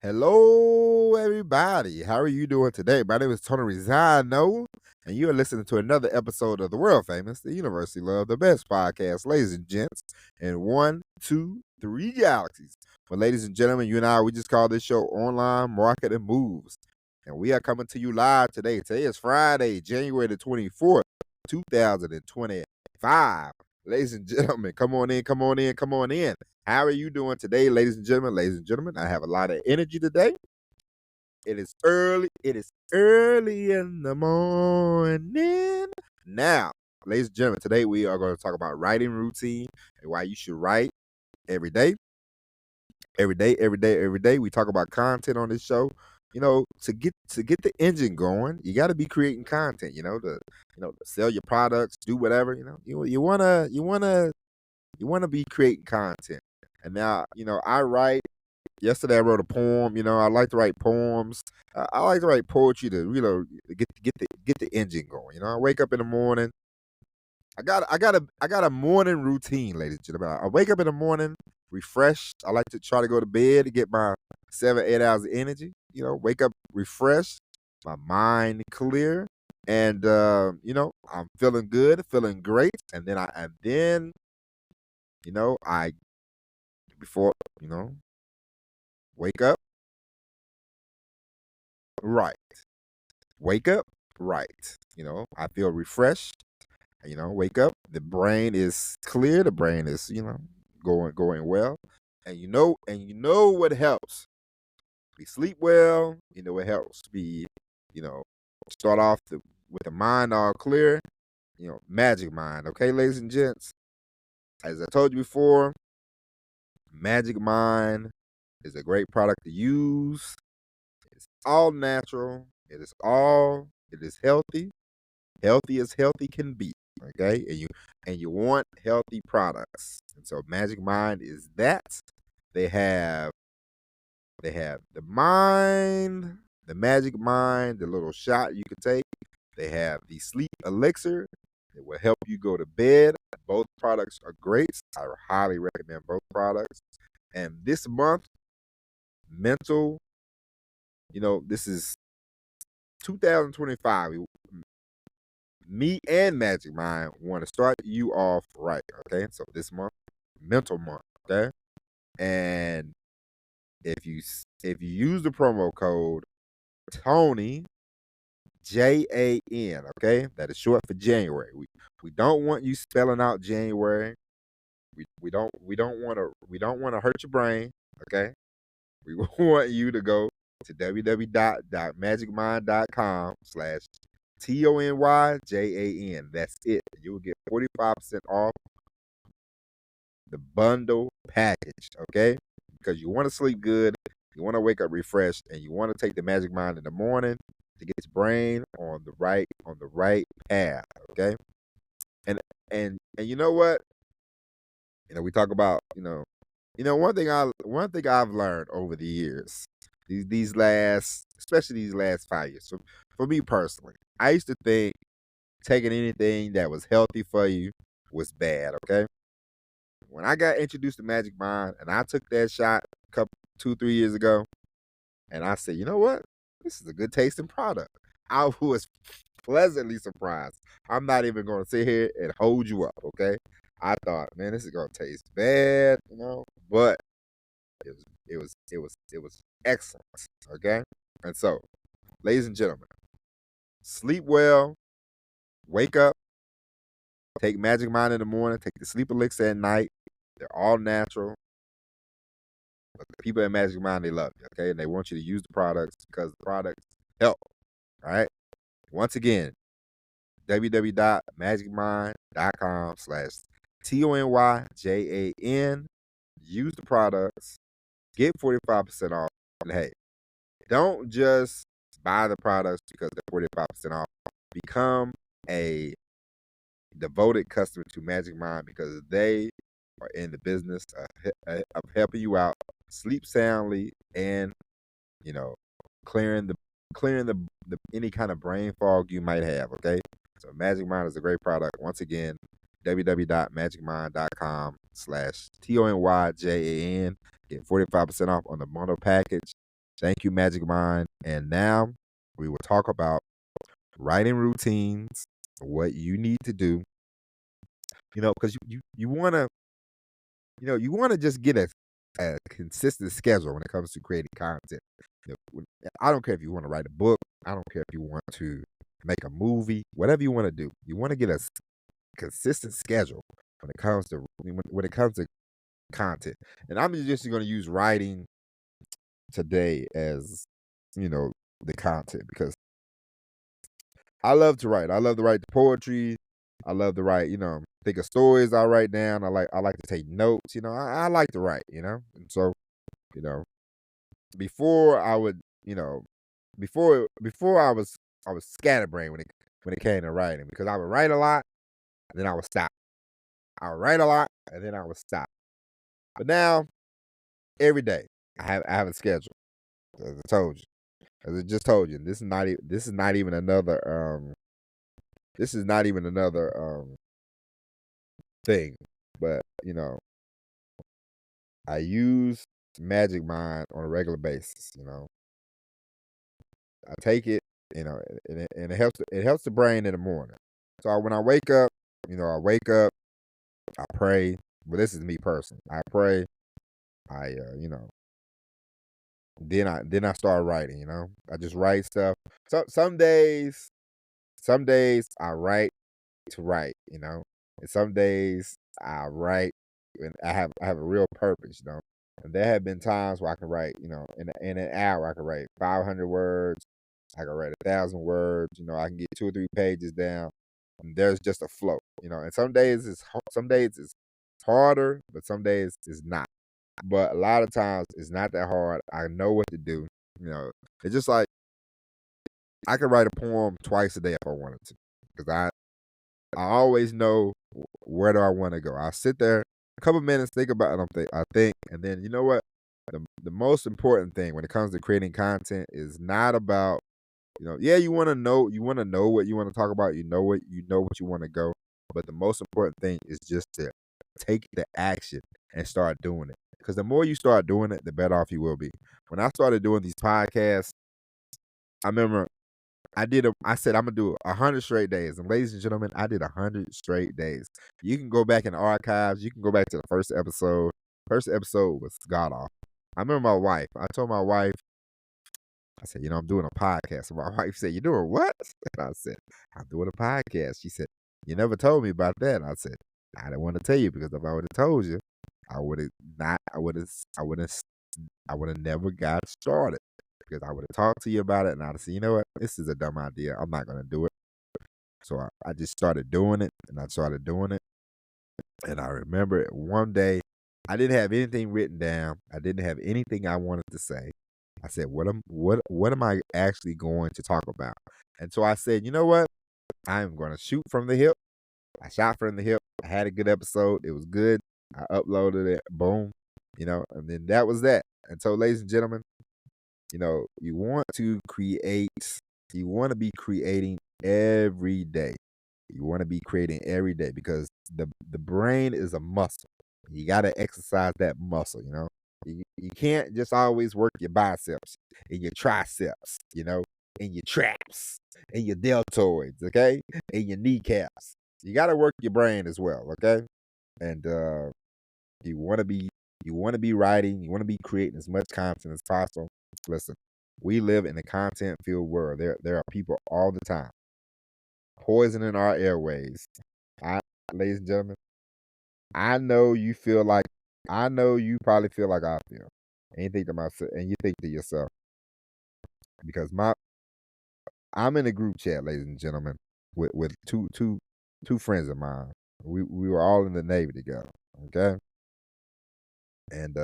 Hello, everybody. How are you doing today? My name is Tony Rizano, and you are listening to another episode of the world famous, the University Love, the best podcast, ladies and gents, in one, two, three galaxies. But, ladies and gentlemen, you and I, we just call this show Online Market and Moves. And we are coming to you live today. Today is Friday, January the 24th, 2025. Ladies and gentlemen, come on in, come on in, come on in. How are you doing today, ladies and gentlemen? Ladies and gentlemen, I have a lot of energy today. It is early. It is early in the morning. Now, ladies and gentlemen, today we are going to talk about writing routine and why you should write every day. Every day, every day, every day. We talk about content on this show. To get the engine going, you got to be creating content. To sell your products, do whatever. You wanna be creating content. And now, I write. Yesterday I wrote a poem. I like to write poems. I like to write poetry to get the engine going. I wake up in the morning. I got a morning routine, ladies and gentlemen. I wake up in the morning refreshed. I like to try to go to bed to get my 7 8 hours of energy. Wake up refreshed, my mind clear, and I'm feeling good, feeling great. And then I before wake up right, wake up right. I feel refreshed. Wake up. The brain is clear. The brain is going well. And you know what helps. We sleep well. It helps. You know start off with the mind all clear. Magic Mind. Okay, ladies and gents. As I told you before, Magic Mind is a great product to use. It's all natural. It is healthy. Healthy as healthy can be. Okay, and you want healthy products. And so Magic Mind is that. They have the mind, the Magic Mind, the little shot you can take. They have the sleep elixir. It will help you go to bed. Both products are great. I highly recommend both products. And this month, mental, this is 2025. Me and Magic Mind want to start you off right. Okay. So this month, mental month. Okay. And if you use the promo code Tony JAN, okay, that is short for January. We don't want you spelling out January. We don't want to hurt your brain. Okay. We want you to go to www.magicmind.com/TONYJAN. That's it. You will get 45% off the bundle package. Okay, because you want to sleep good, you want to wake up refreshed, and you want to take the Magic Mind in the morning to get your brain on the right path. Okay, and you know what? We talk about one thing I've learned over the years, these last, especially these last 5 years. So for me personally, I used to think taking anything that was healthy for you was bad. Okay, when I got introduced to Magic Mind and I took that shot a couple 2 3 years ago, and I said, you know what, this is a good tasting product. I was pleasantly surprised. I'm not even going to sit here and hold you up. Okay, I thought, man, this is going to taste bad, but it was excellent. Okay, and so, ladies and gentlemen, sleep well, wake up, take Magic Mind in the morning, take the sleep elixir at night. They're all natural. But the people at Magic Mind, they love you, okay, and they want you to use the products because the products help. All right. Once again, www.magicmind.com/TONYJAN. Use the products, get 45% off. And hey, don't just buy the products because they're 45% off. Become a devoted customer to Magic Mind because they are in the business of helping you out, sleep soundly, and you know, clearing the any kind of brain fog you might have. Okay, so Magic Mind is a great product. Once again, www.magicmind.com/TONYJAN. Get 45% off on the bundle package. Thank you, Magic Mind. And now we will talk about writing routines, what you need to do, because you want to, you want to just get a consistent schedule when it comes to creating content. I don't care if you want to write a book. I don't care if you want to make a movie, whatever you want to do. You want to get a consistent schedule when it comes to content. And I'm just going to use writing today as, you know, the content because I love to write. I love to write the poetry. I love to write, think of stories I write down. I like to take notes, I like to write, And so, you know, before I would, before I was scatterbrained when it came to writing because I would write a lot and then I would stop. I would write a lot and then I would stop. But now every day I have a schedule. As I told you. As I just told you, this is not even another thing. But I use Magic Mind on a regular basis. I take it, and it helps the brain in the morning. So when I wake up, I pray. Well, this is me personally. I pray. Then I start writing. I just write stuff. So some days I write to write. And some days I write and I have a real purpose. And there have been times where I can write. In an hour I can write 500 words. I can write 1,000 words. I can get 2 or 3 pages down. And there's just a flow. And some days it's harder, but some days it's not. But a lot of times it's not that hard. I know what to do. It's just like I could write a poem twice a day if I wanted to, because I always know where do I want to go. I sit there a couple minutes, think about it. I think, and then you know what? The most important thing when it comes to creating content is not about yeah, you want to know what you want to talk about. You know what you want to go. But the most important thing is just to take the action and start doing it. Because the more you start doing it, the better off you will be. When I started doing these podcasts, I remember I said I'm gonna do 100 straight days, and ladies and gentlemen, I did 100 straight days. You can go back in the archives. You can go back to the first episode. First episode was god off. I remember my wife. I told my wife, I said, I'm doing a podcast. And my wife said, "You doing what?" And I said, "I'm doing a podcast." She said, "You never told me about that." And I said, "I didn't want to tell you because if I would have told you, I would have not. I would have never got started because I would have talked to you about it, and I'd have said, you know what, this is a dumb idea. I'm not gonna do it." So I just started doing it, and I started doing it, and I remember one day I didn't have anything written down. I didn't have anything I wanted to say. I said, what am I actually going to talk about? And so I said, you know what? I'm going to shoot from the hip. I shot from the hip. I had a good episode. It was good. I uploaded it. Boom. And then that was that. And so, ladies and gentlemen, you want to create, you want to be creating every day. You want to be creating every day because the brain is a muscle. You got to exercise that muscle. You can't just always work your biceps and your triceps, and your traps and your deltoids, okay? And your kneecaps. You got to work your brain as well, okay? And you want to be writing, you want to be creating as much content as possible. Listen, we live in a content filled world. There are people all the time poisoning our airways. I, ladies and gentlemen, I know you feel like I know you probably feel like I feel. And you think to myself, and you think to yourself, because I'm in a group chat, ladies and gentlemen, with two friends of mine. We were all in the Navy together. Okay. And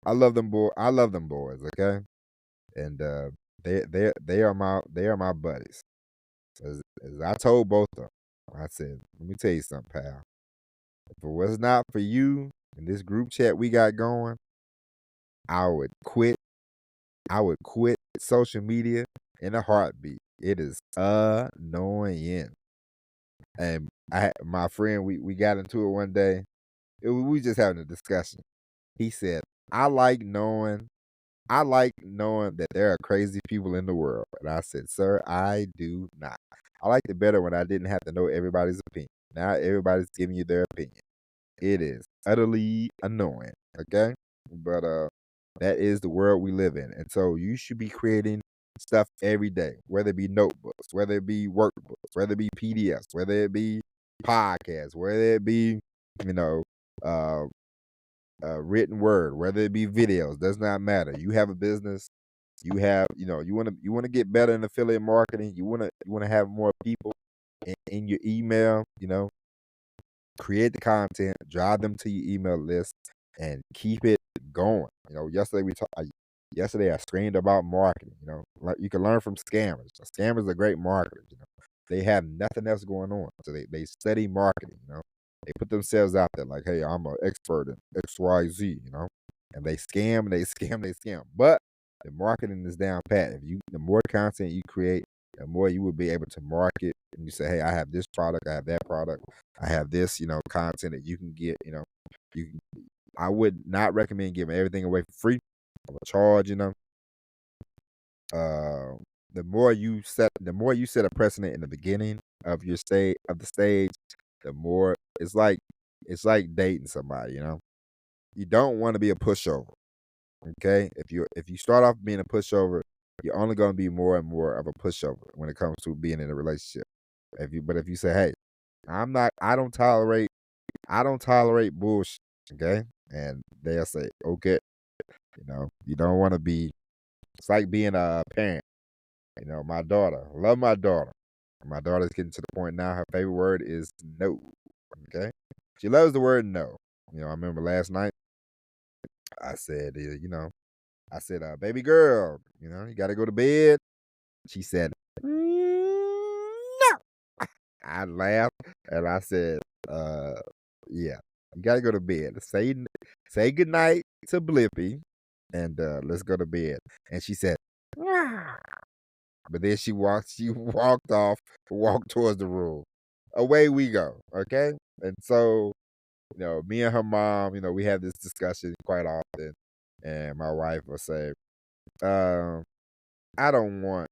I love them boys, okay? And they are my buddies. As I told both of them, I said, let me tell you something, pal. If it was not for you and this group chat we got going, I would quit. I would quit social media in a heartbeat. It is annoying. And my friend, we got into it one day. We just having a discussion. He said, I like knowing I like knowing that there are crazy people in the world. And I said, sir, I do not. I liked it better when I didn't have to know everybody's opinion. Now everybody's giving you their opinion. It is utterly annoying. Okay. But that is the world we live in. And so you should be creating stuff every day, whether it be notebooks, whether it be workbooks, whether it be PDFs, whether it be podcasts, whether it be, you know, uh written word, whether it be videos, does not matter. You have a business, you have, you want to get better in affiliate marketing. You want to have more people in your email. Create the content, drive them to your email list, and keep it going. Yesterday I screamed about marketing. You can learn from scammers. Scammers are great marketers. They have nothing else going on, so they study marketing. They put themselves out there like, hey, I'm an expert in XYZ. And they scam, they scam, they scam. But the marketing is down pat. The more content you create, the more you will be able to market. And you say, hey, I have this product, I have that product, I have this, content that you can get. You can, I would not recommend giving everything away for free. I would charge. Uh, the more you set a precedent in the beginning of the stage, the more it's like dating somebody. You don't want to be a pushover. Okay, if you start off being a pushover, you're only going to be more and more of a pushover when it comes to being in a relationship. If you say, hey, I don't tolerate bullshit. Okay, and they'll say, okay, you don't want to be. It's like being a parent. My daughter, love my daughter. My daughter's getting to the point now. Her favorite word is no. Okay, she loves the word no. I remember last night. I said, baby girl, you got to go to bed. She said, no. I laughed and I said, yeah, you got to go to bed. Say goodnight to Blippy and let's go to bed. And she said, "Ah." But then she walked off, walked towards the room. Away we go. Okay. And so, me and her mom, we have this discussion quite often. And my wife will say, um, I don't want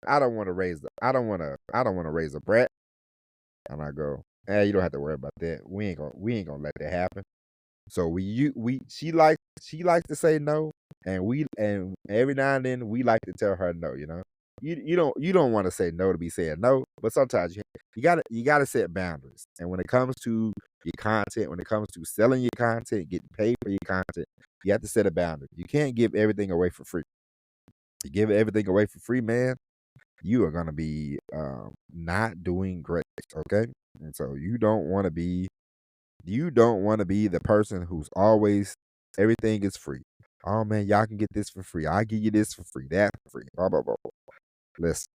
I don't want to raise a brat. And I go, you don't have to worry about that. We ain't gonna let that happen. So she likes to say no, and every now and then we like to tell her no. You don't want to say no to be saying no, but sometimes you gotta set boundaries. And when it comes to your content, when it comes to selling your content, getting paid for your content, you have to set a boundary. You can't give everything away for free. You give everything away for free, man, you are gonna be not doing great. Okay, and so you don't want to be the person who's always everything is free. Oh man, y'all can get this for free. I give you this for free, that for free. Blah blah blah. Listen,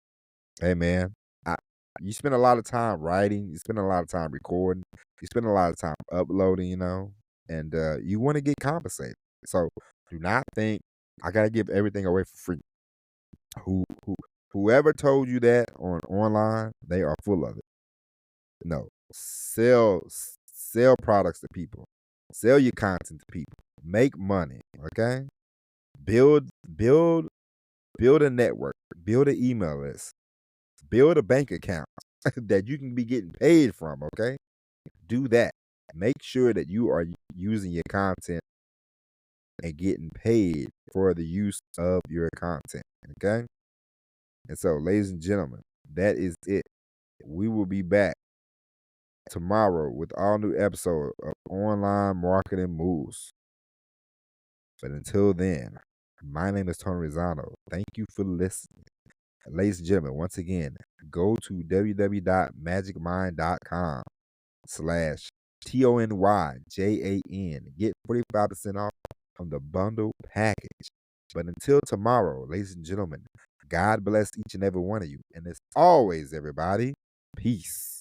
hey man, I, you spend a lot of time writing. You spend a lot of time recording. You spend a lot of time uploading. And you want to get compensated. So do not think I gotta give everything away for free. Whoever told you that online, they are full of it. No, sell products to people, sell your content to people, make money. Okay, build build build a network, build an email list, build a bank account that you can be getting paid from. Okay, do that. Make sure that you are using your content and getting paid for the use of your content. Okay. And so, ladies and gentlemen, that is it. We will be back tomorrow with all new episode of Online Marketing Moves. But until then, my name is Tony Rizzano. Thank you for listening. Ladies and gentlemen, once again, go to www.magicmind.com/TONYJAN. Get 45% off on the bundle package. But until tomorrow, ladies and gentlemen, God bless each and every one of you. And as always, everybody, peace.